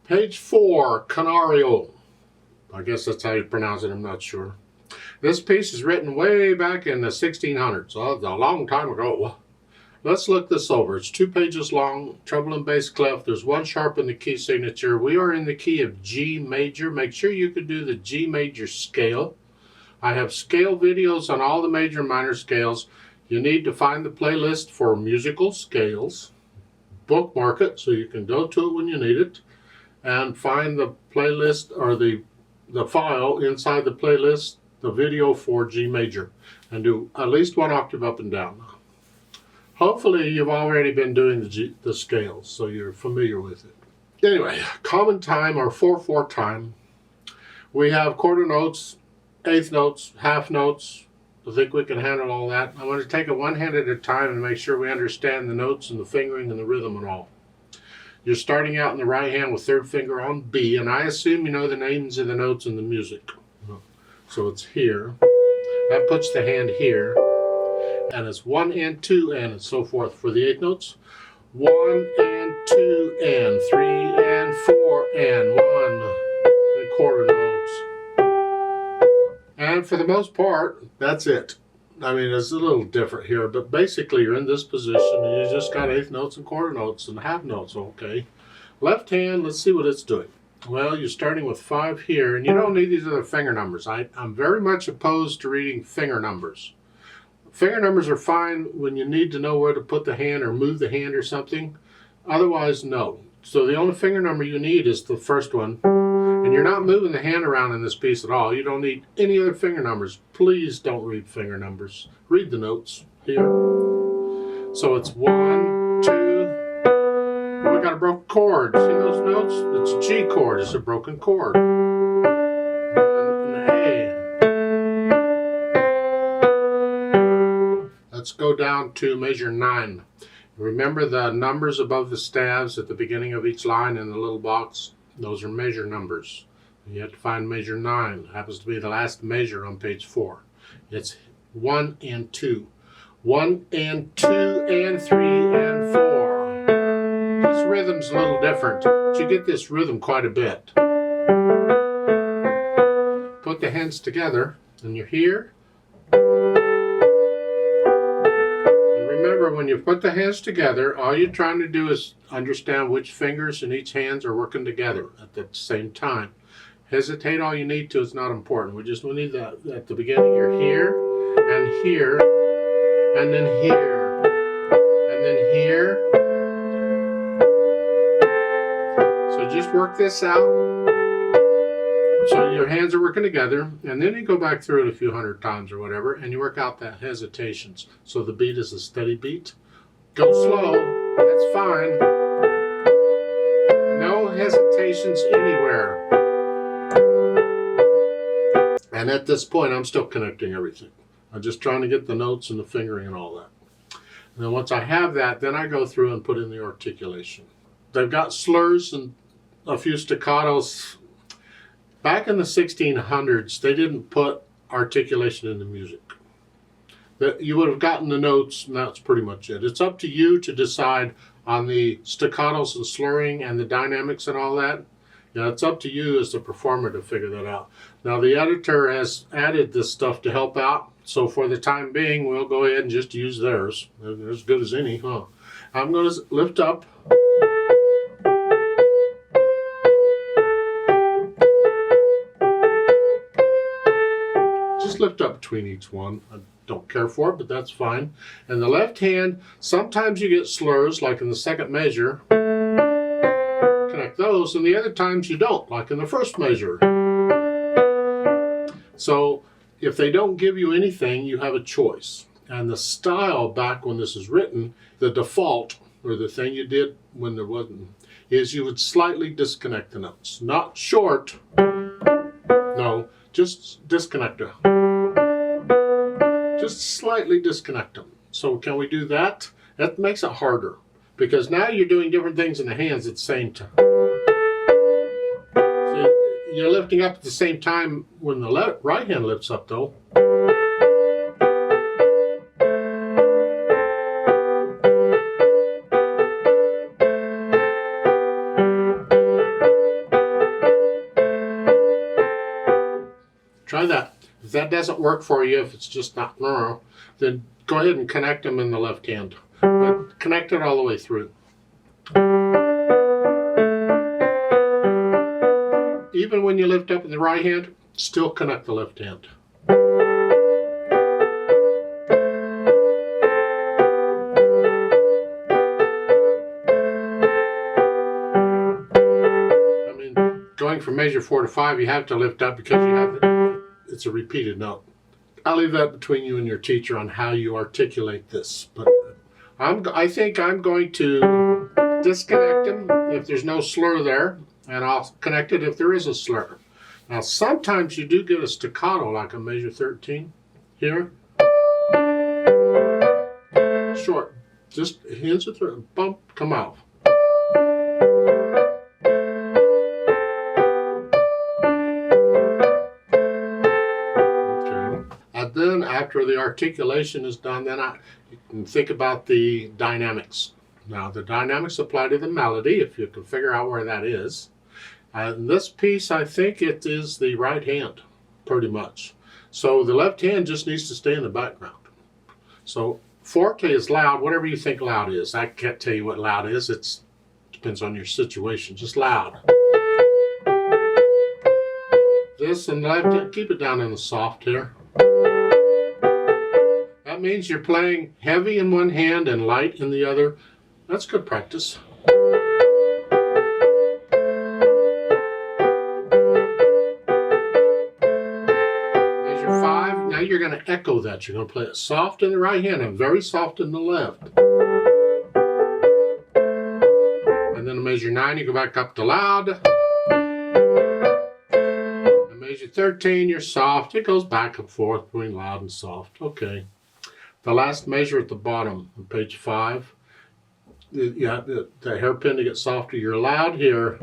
Page 4, Canario. I guess that's how you pronounce it, I'm not sure. This piece is written way back in the 1600s, so a long time ago. Let's look this over. It's 2 pages long, treble and bass clef. There's 1 sharp in the key signature. We are in the key of G major. Make sure you can do the G major scale. I have scale videos on all the major and minor scales. You need to find the playlist for musical scales, bookmark it so you can go to it when you need it, and find the playlist or the file inside the playlist, the video for G major, and do at least 1 octave up and down. Hopefully you've already been doing the scales, so you're familiar with it. Anyway, common time or 4/4 time. We have quarter notes, eighth notes, half notes. I think we can handle all that. I want to take it 1 hand at a time and make sure we understand the notes and the fingering and the rhythm and all. You're starting out in the right hand with 3rd finger on B, and I assume you know the names of the notes in the music. So it's here. That puts the hand here. And it's 1 and 2 and so forth for the 8th notes. 1 and 2 and 3 and 4 and 1 and quarter notes. And for the most part, that's it. I mean, it's a little different here, but basically you're in this position and you just got 8th notes and quarter notes and half notes, okay. Left hand, let's see what it's doing. Well, you're starting with 5 here, and you don't need these other finger numbers. I'm very much opposed to reading finger numbers. Finger numbers are fine when you need to know where to put the hand or move the hand or something. Otherwise, no. So the only finger number you need is the first one. And you're not moving the hand around in this piece at all. You don't need any other finger numbers. Please don't read finger numbers. Read the notes here. So it's 1, 2. Oh, we got a broken chord. See those notes? It's a G chord. It's a broken chord. And A. Let's go down to measure 9. Remember the numbers above the staves at the beginning of each line in the little box? Those are measure numbers. You have to find measure 9. It happens to be the last measure on page 4. It's 1 and 2. 1 and 2 and 3 and 4. This rhythm's a little different, but you get this rhythm quite a bit. Put the hands together and you're here. Remember, when you put the hands together, all you're trying to do is understand which fingers in each hand are working together at the same time. Hesitate all you need to, it's not important. We need that at the beginning. You're here, and here, and then here, and then here. So just work this out. So your hands are working together, and then you go back through it a few hundred times or whatever, and you work out that hesitations. So the beat is a steady beat. Go slow, that's fine. No hesitations anywhere. And at this point, I'm still connecting everything. I'm just trying to get the notes and the fingering and all that. And then once I have that, then I go through and put in the articulation. They've got slurs and a few staccatos. Back in the 1600s, they didn't put articulation in the music. You would have gotten the notes, and that's pretty much it. It's up to you to decide on the staccatos and slurring and the dynamics and all that. Yeah, it's up to you as the performer to figure that out. Now, the editor has added this stuff to help out, so for the time being, we'll go ahead and just use theirs. They're as good as any, huh? I'm going to lift up. Just lift up between each one. I don't care for it, but that's fine. And the left hand, sometimes you get slurs, like in the second measure. Connect those, and the other times you don't, like in the first measure. So if they don't give you anything, you have a choice. And the style back when this is written, the default, or the thing you did when there wasn't, is you would slightly disconnect the notes. Not short, no, just disconnect them. Just slightly disconnect them. So can we do that? That makes it harder, because now you're doing different things in the hands at the same time. So you're lifting up at the same time when the right hand lifts up though. Try that. If that doesn't work for you, if it's just not normal, then go ahead and connect them in the left hand. But connect it all the way through. Even when you lift up in the right hand, still connect the left hand. Going from measure 4 to 5, you have to lift up because you have it's a repeated note. I'll leave that between you and your teacher on how you articulate this. But I think I'm going to disconnect them if there's no slur there, and I'll connect it if there is a slur. Now sometimes you do get a staccato like a measure 13 here. Short. Just hinge it through, bump, come out. Then after the articulation is done, then you can think about the dynamics. Now the dynamics apply to the melody, if you can figure out where that is. In this piece, I think it is the right hand, pretty much. So the left hand just needs to stay in the background. So forte is loud, whatever you think loud is. I can't tell you what loud is. It depends on your situation, just loud. This and left hand, keep it down in the soft here. That means you're playing heavy in one hand and light in the other. That's good practice. Measure 5. Now you're going to echo that. You're going to play it soft in the right hand and very soft in the left. And then measure 9, you go back up to loud. And measure 13, you're soft. It goes back and forth between loud and soft. Okay. The last measure at the bottom on page 5, the hairpin to get softer. You're loud here.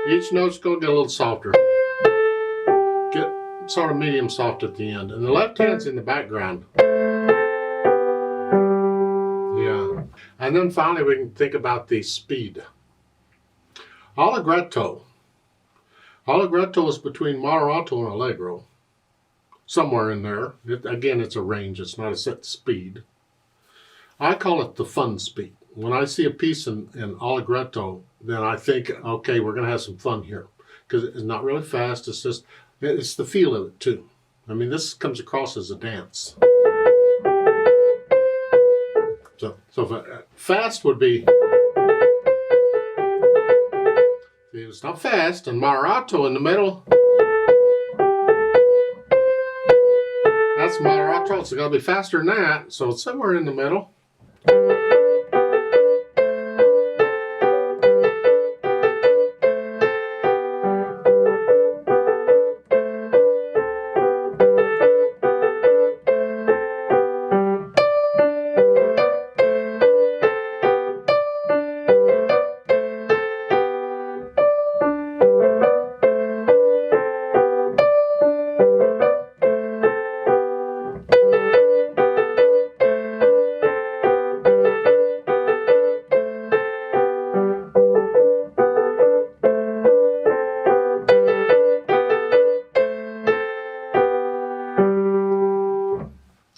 Each note's going to get a little softer. Get sort of medium soft at the end. And the left hand's in the background. Yeah. And then finally we can think about the speed. Allegretto. Allegretto is between moderato and allegro. Somewhere in there. Again, it's a range. It's not a set speed. I call it the fun speed. When I see a piece in allegretto, then I think, okay, we're going to have some fun here. Because it's not really fast. It's just, it's the feel of it, too. I mean, this comes across as a dance. So fast would be, it's not fast, and moderato in the middle. That's moderato, it's going to be faster than that, so it's somewhere in the middle.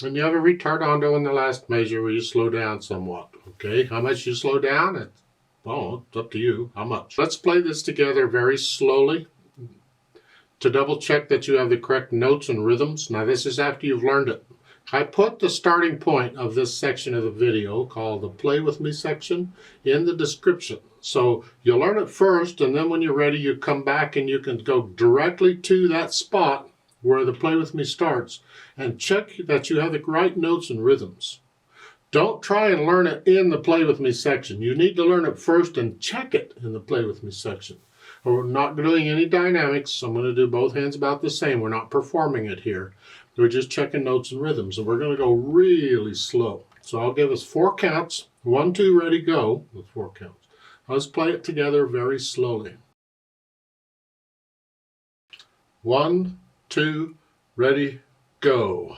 And you have a ritardando in the last measure where you slow down somewhat. Okay, how much you slow down? It's up to you. How much? Let's play this together very slowly to double check that you have the correct notes and rhythms. Now this is after you've learned it. I put the starting point of this section of the video called the Play With Me section in the description. So you'll learn it first, and then when you're ready you come back and you can go directly to that spot where the Play With Me starts and check that you have the right notes and rhythms. Don't try and learn it in the Play With Me section. You need to learn it first and check it in the Play With Me section. We're not doing any dynamics, so I'm going to do both hands about the same. We're not performing it here. We're just checking notes and rhythms, and we're going to go really slow. So I'll give us 4 counts. 1, 2, ready, go, with 4 counts. Let's play it together very slowly. 1, 2, ready, go.